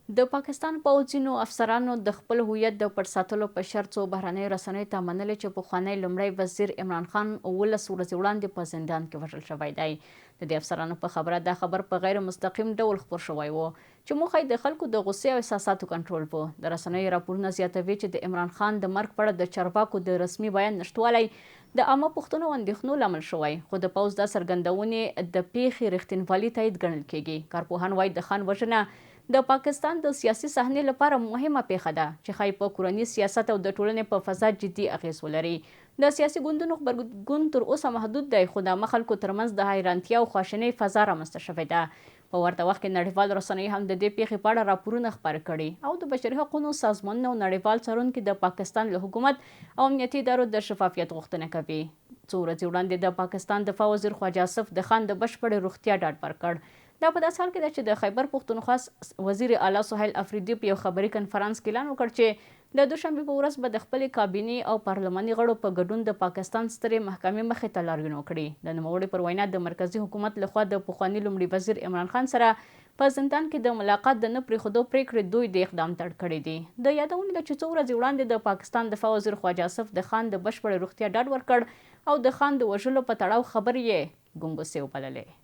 د پاکستان پوځینو افسرانو د خپل هویت د پټ ساتلو په شرط څو بهرنیو رسنیو ته منلې چې پخوانی لومړی وزیر عمران خان 19 ورځې وړاندې په زندان کې وژل شوی دی. د دې افسرانو په خبره دا خبر په غیر مستقیم ډول خپور شوی و چې موخه یې د خلکو د غصې او احساساتو کنټرول و. د رسنیو راپورونه زیاتوي چې د عمران خان د مرګ په اړه د چارواکو د رسمي بیان نشتوالی د عامه پوښتنو او اندېښنو لامل شوی، خو د پوځ دا څرګندونې د پیښې رښتینوالي تایید ګڼل کیږي. کارپوهان وایي د خان وژنه د پاکستان د سیاسي صحنې لپاره مهمه پیښه ده چې ښایي په کورني سیاست او د ټولنې په فضا جدي اغیز ولري. د سیاسي ګوندونو غبرګون تر اوسه محدود دی، خو د عامه خلکو ترمنځ د حیرانتیا او خواشینۍ فضا رامنځته شوې ده. په ورته وخت کې نړیوال رسنیو هم د دې پیښې په اړه راپورونه خپاره کړي او د بشري حقوقو سازمانونه او نړیوال څارونکي د پاکستان له حکومت او امنیتي ادارو د شفافیت غوښتنه کوي. څو ورځې وړاندې د پاکستان دفاع وزیر خواجه آصف د خان د بشپړې روغتیا ډاډ ورکړ. دا په داسې حال کې ده چې د خیبر پښتونخوا وزیر اعلی سهیل افریدي په یو خبري کنفرانس کې اعلان وکړ چې د دوشنبې په ورځ به د خپلې کابینې او پارلماني غړو په ګډون د پاکستان سترې محکمې مخې ته لاریون وکړي. د نوموړي پر وینا د مرکزي حکومت لخوا د پخواني لومړي وزیر عمران خان سره په زندان کې د ملاقات د نه پرېښودو پرېکړې دوی د اقدام تړ کړی دي. د یادونې ده چې څو ورځې وړاندې د پاکستان دفاع وزیر خواجه آصف د خان د بشپړې روغتیا ډاډ ورکړ او د خان د وژلو په تړاو خبرې یې ګنګوسې وبللې.